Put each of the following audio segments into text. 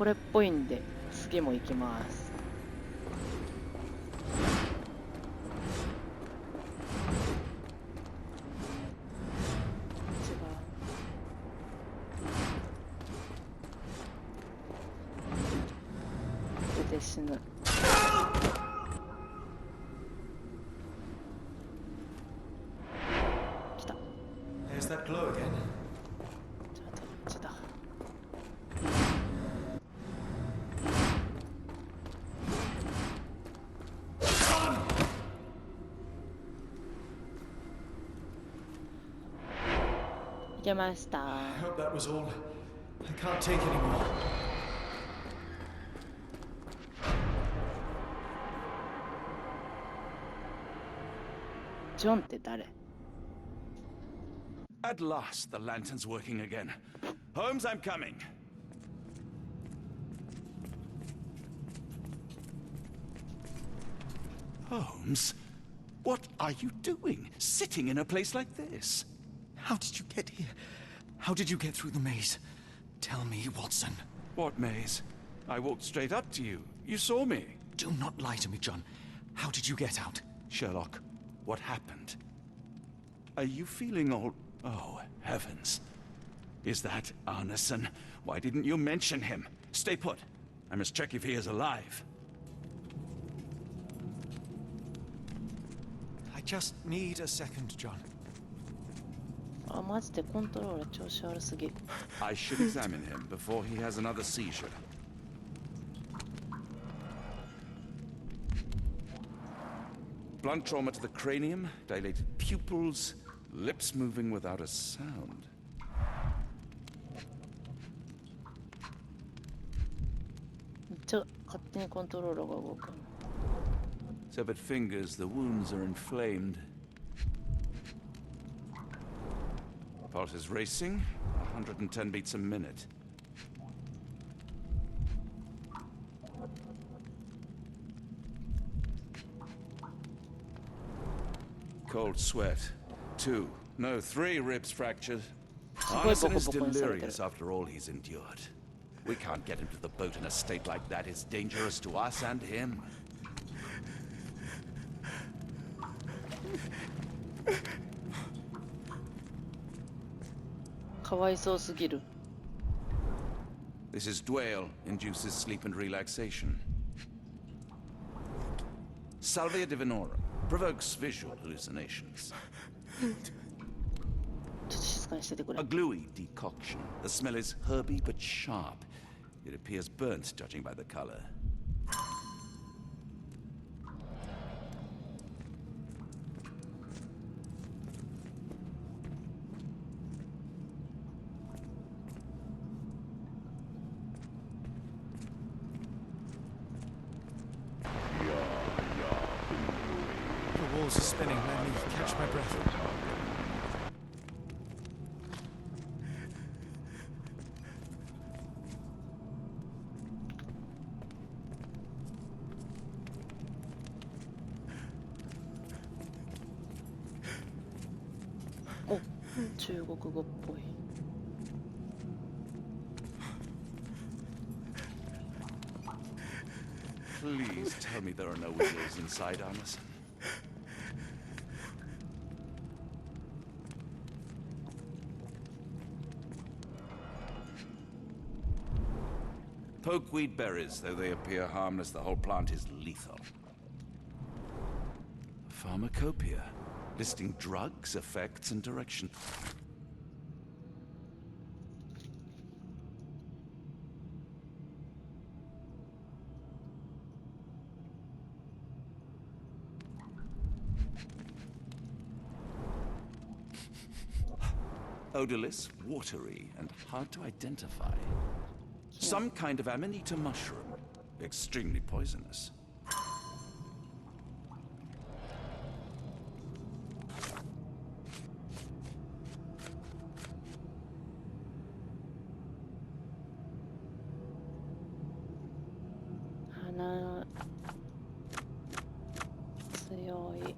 これっぽいんで次も行きます。違う。出て死ぬ。来た。There's that glow again. じゃあどっちだ。いけました。 I hope that was all. I can't take anymore. ジョンって誰？ At last, the lantern's working again. Holmes, I'm coming. Holmes? What are you doing, sitting in a place like this? How did you get here? How did you get through the maze? Tell me, Watson. What maze? I walked straight up to you. You saw me. Do not lie to me, John. How did you get out? Sherlock, what happened? Are you feeling all... Oh, heavens. Is that Arneson? Why didn't you mention him? Stay put. I must check if he is alive. I just need a second, John. あ、マジでコントローラー調子悪すぎ。 I should examine him before he has another seizure. Blunt trauma to the cranium, dilated pupils, lips moving without a sound. 勝手にコントローラーが動く。 Severed fingers, the wounds are inflamed. Pulse is racing, 110 beats a minute. Cold sweat. 2, no, 3 ribs fractured. Arneson is delirious after all he's endured. We can't get him to the boat in a state like that. It's dangerous to us and him. This is Dwale, induces sleep and relaxation. Salvia divinorum, provokes visual hallucinations. A gluey decoction. The smell is herby but sharp. It appears burnt, judging by the color. The walls are spinning. Let me catch my breath. Oh, 中国語っぽい。 Please tell me there are no windows inside, Arneson. Pokeweed berries, though they appear harmless, the whole plant is lethal. Pharmacopoeia, listing drugs, effects, and direction. Odorless, watery, and hard to identify. Some kind of amanita mushroom. Extremely poisonous. Hana... 強い。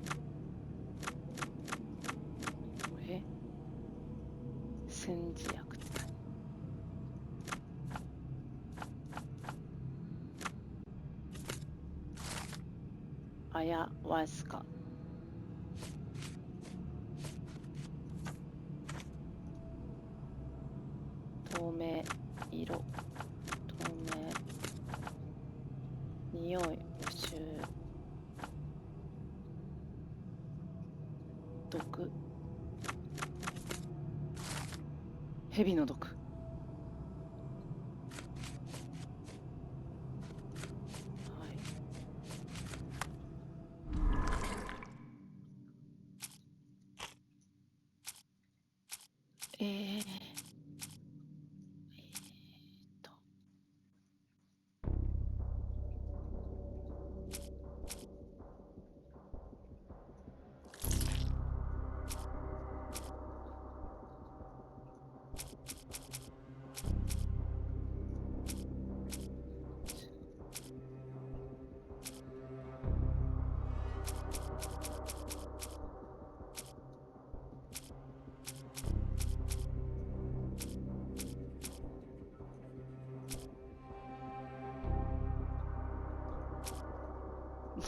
John, 煎じ薬。あやわすか。透明、色、透明、匂い、不臭、毒、蛇の毒。はい。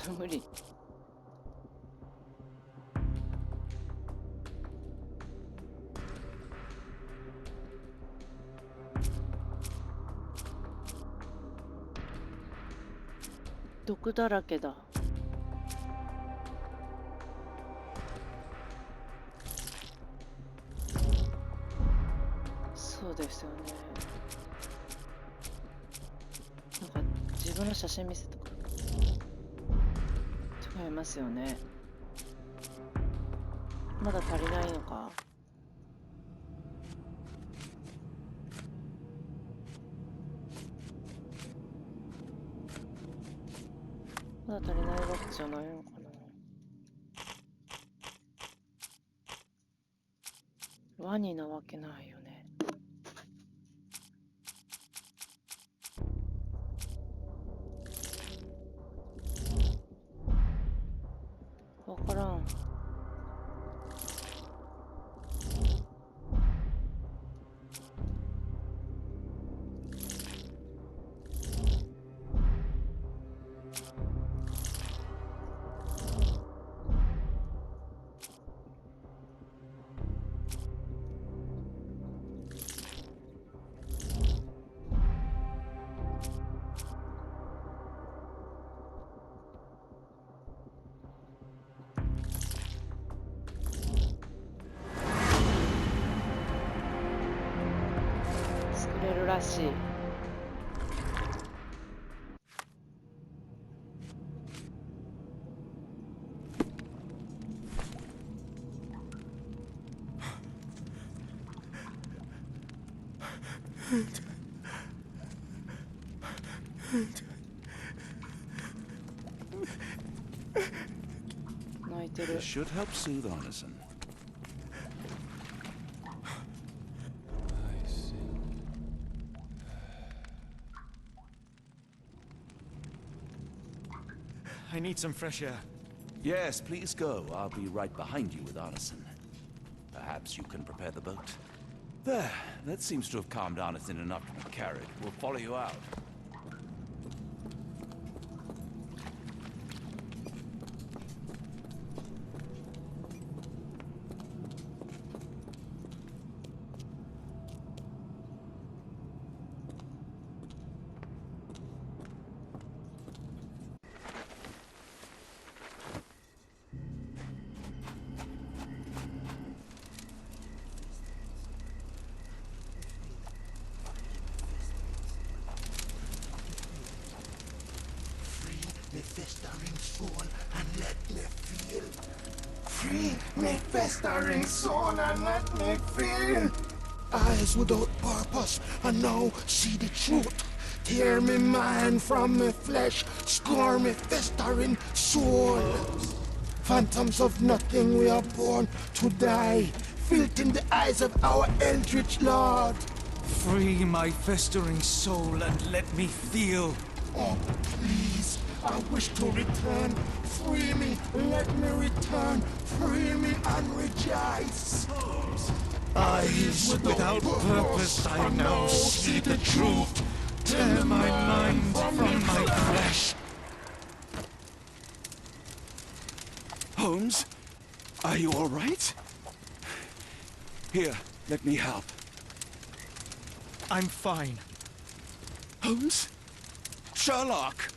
と無理。毒だらけだ。そうですよね。なんか自分の写真見せとか違いますよね。まだ足りないのか。まだ足りないわけじゃないのかな。ワニなわけないよね。わからん。作れるらしい。泣いてる。 This should help soothe Arneson. I see. I need some fresh air. Yes, please go. I'll be right behind you with Arneson. Perhaps you can prepare the boat. There, that seems to have calmed Arneson enough to be carried. We'll follow you out. Me festering soul and let me feel. Free me festering soul and let me feel. Eyes without purpose and now see the truth. Tear me mind from me flesh, score me festering soul. Phantoms of nothing, we are born to die. Filth in the eyes of our eldritch lord. Free my festering soul and let me feel. Oh, please, I wish to return. Free me, let me return. Free me and rejoice. Holmes, Eyes without purpose, I now see the truth. Tear my mind from my flesh. Holmes, are you all right? Here, let me help. I'm fine. Holmes? Sherlock!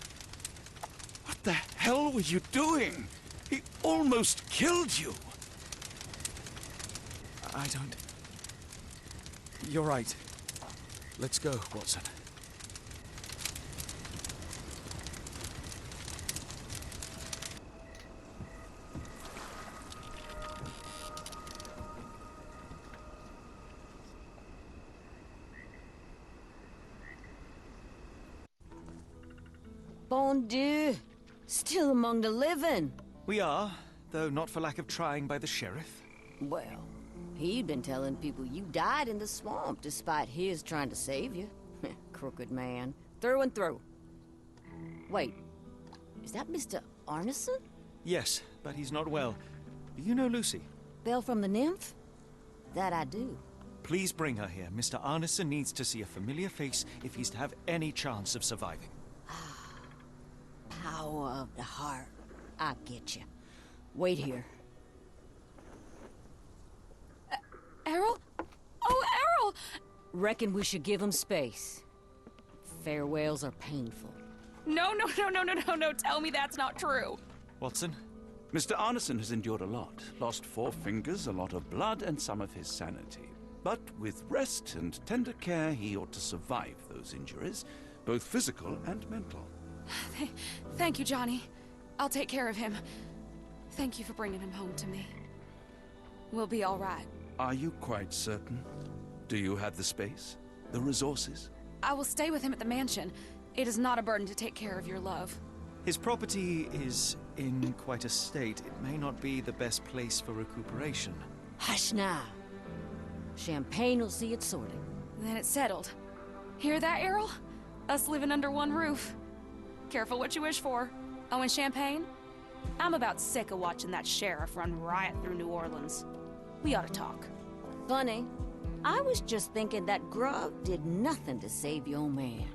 What the hell were you doing? He almost killed you. I don't... You're right. Let's go, Watson. Bon Dieu! Still among the living. We are, though not for lack of trying by the sheriff. Well, he'd been telling people you died in the swamp despite his trying to save you. Crooked man. Through and through. Wait, is that Mr. Arneson? Yes, but he's not well. Do you know Lucy? Belle from the nymph? That I do. Please bring her here. Mr. Arneson needs to see a familiar face if he's to have any chance of surviving. Power of the heart. I get you. Wait here. Errol? Oh, Errol! Reckon we should give him space. Farewells are painful. No, tell me that's not true. Watson? Mr. Arneson has endured a lot. Lost 4 fingers, a lot of blood, and some of his sanity. But with rest and tender care, he ought to survive those injuries, both physical and mental. Thank you, Johnny. I'll take care of him. Thank you for bringing him home to me. We'll be all right. Are you quite certain? Do you have the space? The resources? I will stay with him at the mansion. It is not a burden to take care of your love. His property is in quite a state. It may not be the best place for recuperation. Hush now. Champagne will see it sorted. Then it's settled. Hear that, Errol? Us living under one roof. Careful what you wish for. Oh, and champagne? I'm about sick of watching that sheriff run riot through New Orleans. We ought to talk. Funny, I was just thinking that grub did nothing to save your man.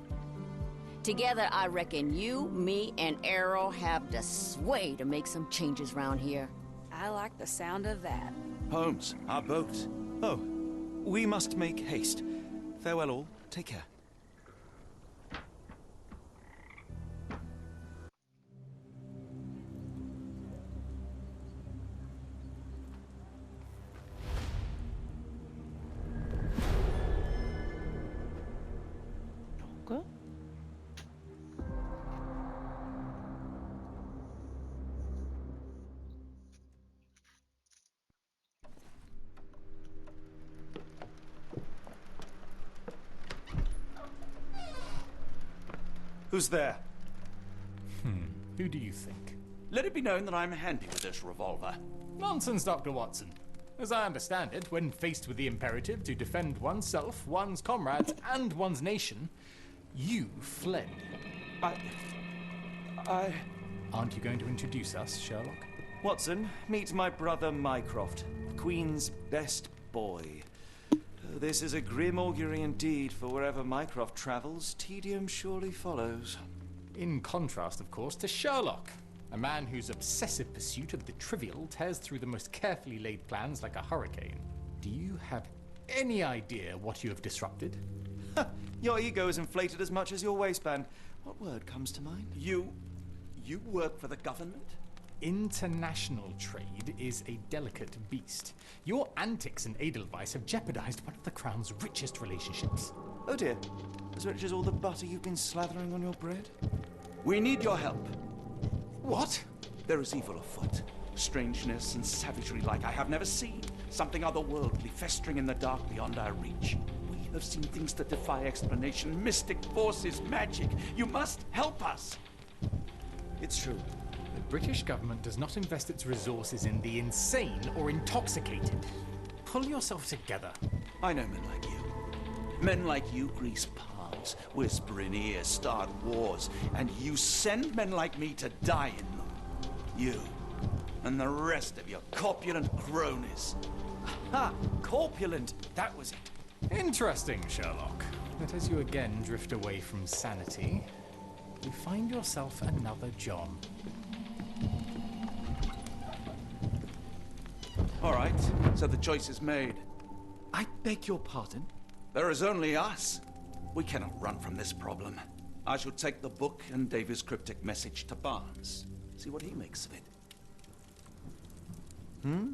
Together, I reckon you, me, and Errol have the sway to make some changes round here. I like the sound of that. Holmes, our boat. Oh, we must make haste. Farewell all. Take care. Good. Who's there? Who do you think? Let it be known that I'm handy with this revolver. Nonsense, Dr. Watson. As I understand it, when faced with the imperative to defend oneself, one's comrades, and one's nation, you fled. I... Aren't you going to introduce us, Sherlock? Watson, meet my brother Mycroft, the Queen's best boy. This is a grim augury indeed, for wherever Mycroft travels, tedium surely follows. In contrast, of course, to Sherlock, a man whose obsessive pursuit of the trivial tears through the most carefully laid plans like a hurricane. Do you have any idea what you have disrupted? Your ego is inflated as much as your waistband. What word comes to mind? You work for the government? International trade is a delicate beast. Your antics in Edelweiss have jeopardized one of the Crown's richest relationships. Oh dear. As rich as all the butter you've been slathering on your bread? We need your help. What? There is evil afoot. Strangeness and savagery like I have never seen. Something otherworldly festering in the dark beyond our reach. We have seen things that defy explanation. Mystic forces, magic. You must help us. It's true. The British government does not invest its resources in the insane or intoxicated. Pull yourself together. I know men like you. Men like you grease palms, whisper in ears, start wars, and you send men like me to die in them. And the rest of your corpulent cronies. Ha! Corpulent! That was it. Interesting, Sherlock. That as you again drift away from sanity, you find yourself another John. All right, so the choice is made. I beg your pardon? There is only us. We cannot run from this problem. I shall take the book and Davy's cryptic message to Barnes. See what he makes of it. Hmm?